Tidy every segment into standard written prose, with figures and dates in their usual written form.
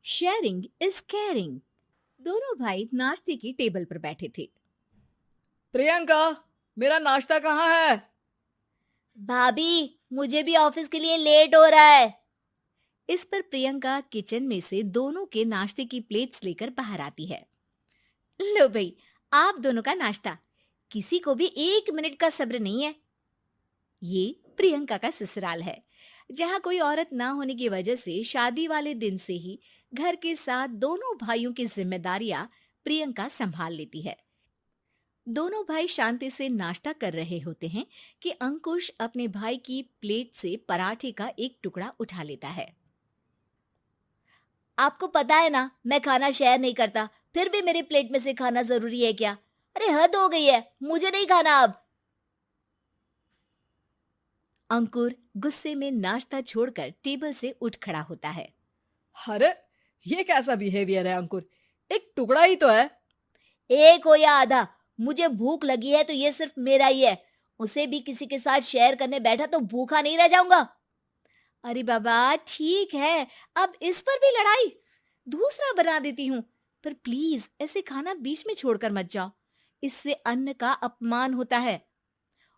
Sharing is caring. दोनों भाई नाश्ते की टेबल पर बैठे थे। प्रियंका, मेरा नाश्ता कहाँ है? भाभी, मुझे भी ऑफिस के लिए लेट हो रहा है। इस पर प्रियंका किचन में से दोनों के नाश्ते की प्लेट्स लेकर बाहर आती है। लो भाई, आप दोनों का नाश्ता। किसी को भी 1 मिनट का सब्र नहीं है। ये प्रियंका का ससुराल है, जहाँ कोई औरत ना होने की वजह से शादी वाले दिन से ही घर के साथ दोनों भाइयों की जिम्मेदारियां प्रियंका संभाल लेती है। दोनों भाई शांति से नाश्ता कर रहे होते हैं कि अंकुश अपने भाई की प्लेट से पराठे का एक टुकड़ा उठा लेता है। आपको पता है ना, मैं खाना शेयर नहीं करता, फिर भी मेरी प्लेट में से खाना जरूरी है क्या? अरे हद हो गई है, मुझे नहीं खाना अब। अंकुर गुस्से में नाश्ता छोड़कर टेबल से उठ खड़ा होता है। अरे, ये कैसा बिहेवियर है अंकुर? एक टुकड़ा ही तो है। एक हो या आधा, मुझे भूख लगी है तो ये सिर्फ मेरा ही है। उसे भी किसी के साथ शेयर करने बैठा तो भूखा नहीं रह जाऊंगा। अरे बाबा, ठीक है, अब इस पर भी लड़ाई। दूसरा बना देती हूँ, पर प्लीज ऐसे खाना बीच में छोड़कर मत जाओ। इससे अन्न का अपमान होता है।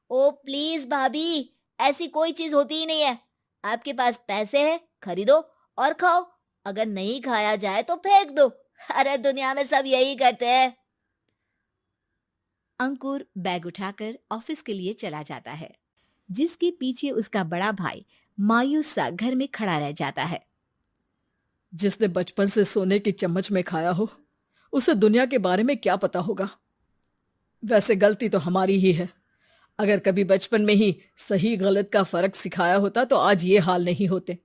ओ प्लीज भाभी, ऐसी कोई चीज होती ही नहीं है। आपके पास पैसे हैं, खरीदो और खाओ। अगर नहीं खाया जाए तो फेंक दो। अरे दुनिया में सब यही करते हैं। अंकुर बैग उठाकर ऑफिस के लिए चला जाता है, जिसके पीछे उसका बड़ा भाई मायूस सा घर में खड़ा रह जाता है। जिसने बचपन से सोने की चम्मच में खाया हो, उसे दुनिया के बारे में क्या पता होगा। वैसे गलती तो हमारी ही है। अगर कभी बचपन में ही सही गलत का फर्क सिखाया होता तो आज ये हाल नहीं होते।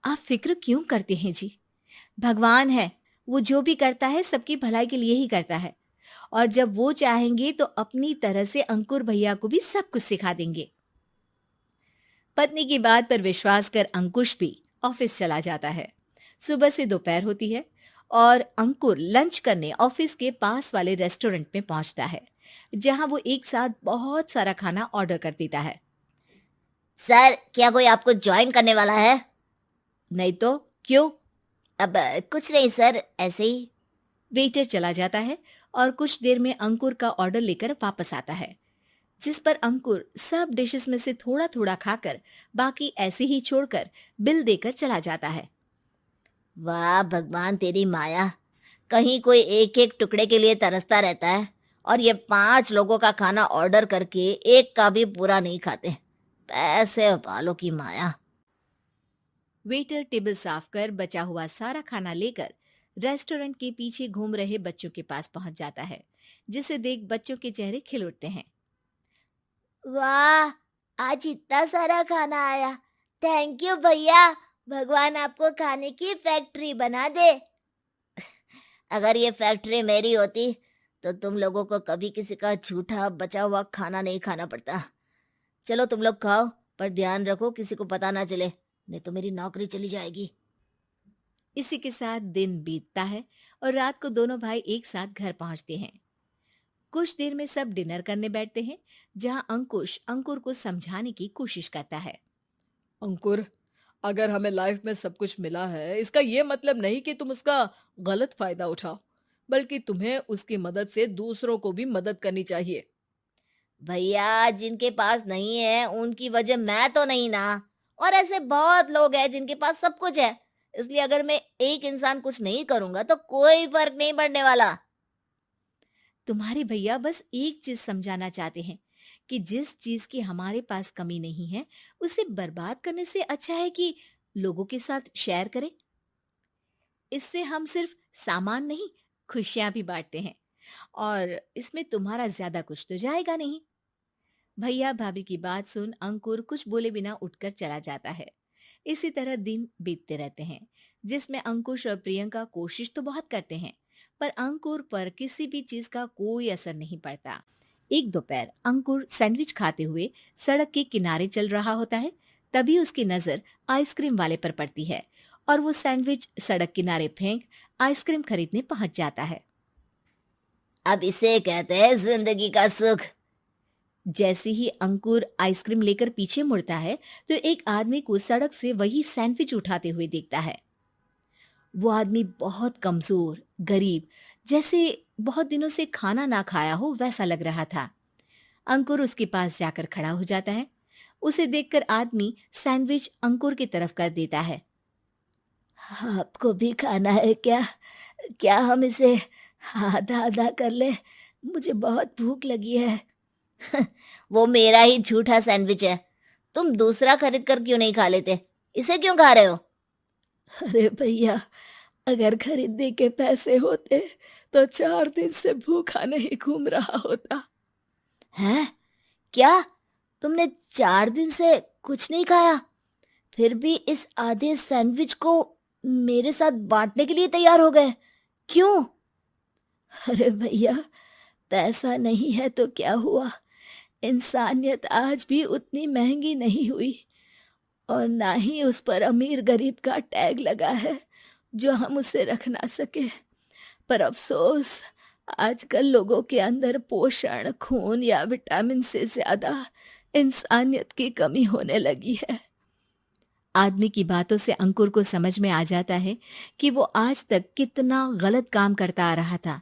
आप फिक्र क्यों करते हैं जी? भगवान है, वो जो भी करता है सबकी भलाई के लिए ही करता है। और जब वो चाहेंगे तो अपनी तरह से अंकुर भैया को भी सब कुछ सिखा देंगे। पत्नी की बात पर विश्वास कर अंकुश भी ऑफिस चला जाता है। सुबह से दोपहर होती है और अंकुर लंच करने ऑफिस के पास वाले रेस्टोरेंट में पहुंचता है, जहां वो एक साथ बहुत सारा खाना ऑर्डर कर देता है। सर, क्या कोई आपको ज्वाइन करने वाला है? नहीं तो क्यों? अब कुछ नहीं सर, ऐसे ही। वेटर चला जाता है और कुछ देर में अंकुर का ऑर्डर लेकर वापस आता है, जिस पर अंकुर सब डिशेस में से थोड़ा थोड़ा खाकर बाकी ऐसे ही छोड़कर बिल देकर चला जाता है। वाह भगवान, तेरी माया। कहीं कोई एक एक टुकड़े के लिए तरसता रहता है और ये 5 लोगों का खाना ऑर्डर करके एक का भी पूरा नहीं खाते। पैसे वालों की माया। वेटर टेबल साफ कर बचा हुआ सारा खाना लेकर रेस्टोरेंट के पीछे घूम रहे बच्चों के पास पहुंच जाता है, जिसे देख बच्चों के चेहरे खिल उठते हैं। वाह, आज इतना सारा खाना आया। थैंक यू भैया। भगवान आपको खाने की फैक्ट्री बना दे। अगर ये फैक्ट्री मेरी होती तो तुम लोगों को कभी किसी का झूठा बचा हुआ खाना नहीं खाना पड़ता। चलो तुम लोग खाओ, पर ध्यान रखो किसी को पता ना चले, नहीं तो मेरी नौकरी चली जाएगी। इसी के साथ दिन बीतता है और रात को दोनों भाई एक साथ घर पहुंचते हैं। कुछ देर में सब डिनर करने बैठते हैं, जहां अंकुश अंकुर को समझाने की कोशिश करता है। अंकुर, अगर हमें लाइफ में सब कुछ मिला है, इसका ये मतलब नहीं कि तुम उसका गलत फायदा उठाओ, बल्कि तुम्हें उसकी मदद से दूसरों को भी मदद करनी चाहिए। भैया, जिनके पास नहीं है उनकी वजह मैं तो नहीं ना। और ऐसे बहुत लोग हैं जिनके पास सब कुछ है। इसलिए अगर मैं एक इंसान कुछ नहीं करूंगा तो कोई फर्क नहीं पड़ने वाला। तुम्हारे भैया बस एक चीज समझाना चाहते हैं कि जिस चीज की हमारे पास कमी नहीं है, उसे बर्बाद करने से अच्छा है कि लोगों के साथ शेयर करें। इससे हम सिर्फ सामान नहीं, खुशियां भी बांटते हैं, और इसमें तुम्हारा ज्यादा कुछ तो जाएगा नहीं। भैया भाभी की बात सुन अंकुर कुछ बोले बिना उठकर चला जाता है। इसी तरह दिन बीतते रहते हैं, जिसमें अंकुश और प्रियंका कोशिश तो बहुत करते हैं, पर अंकुर पर किसी भी चीज का कोई असर नहीं पड़ता। एक दोपहर अंकुर सैंडविच खाते हुए सड़क के किनारे चल रहा होता है। तभी उसकी नजर आइसक्रीम वाले पर पड़ती है और वो सैंडविच सड़क किनारे फेंक आइसक्रीम खरीदने पहुंच जाता है। अब इसे कहते हैं जिंदगी का सुख। जैसे ही अंकुर आइसक्रीम लेकर पीछे मुड़ता है, तो एक आदमी को सड़क से वही सैंडविच उठाते हुए देखता है। वो आदमी बहुत कमजोर, गरीब, जैसे बहुत दिनों से खाना ना खाया हो वैसा लग रहा था। अंकुर उसके पास जाकर खड़ा हो जाता है। उसे देखकर आदमी सैंडविच अंकुर की तरफ कर देता है। आपको भी खाना है क्या? क्या हम इसे आधा आधा कर ले? मुझे बहुत भूख लगी है। वो मेरा ही झूठा सैंडविच है। तुम दूसरा खरीद कर क्यों नहीं खा लेते? इसे क्यों खा रहे हो? अरे भैया, अगर खरीदने के पैसे होते तो 4 दिन से भूखा नहीं घूम रहा होता। हैं? क्या? तुमने 4 दिन से कुछ नहीं खाया? फिर भी इस आधे सैंडविच को मेरे साथ बांटने के लिए तैयार हो गए? क्यों? अरे भैया, पैसा नहीं है तो क्या हुआ, इंसानियत आज भी उतनी महंगी नहीं हुई, और ना ही उस पर अमीर गरीब का टैग लगा है जो हम उसे रख ना सके। पर अफसोस, आजकल लोगों के अंदर पोषण, खून या विटामिन से ज्यादा इंसानियत की कमी होने लगी है। आदमी की बातों से अंकुर को समझ में आ जाता है कि वो आज तक कितना गलत काम करता आ रहा था।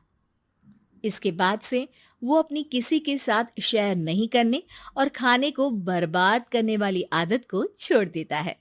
इसके बाद से वो अपनी किसी के साथ शेयर नहीं करने और खाने को बर्बाद करने वाली आदत को छोड़ देता है।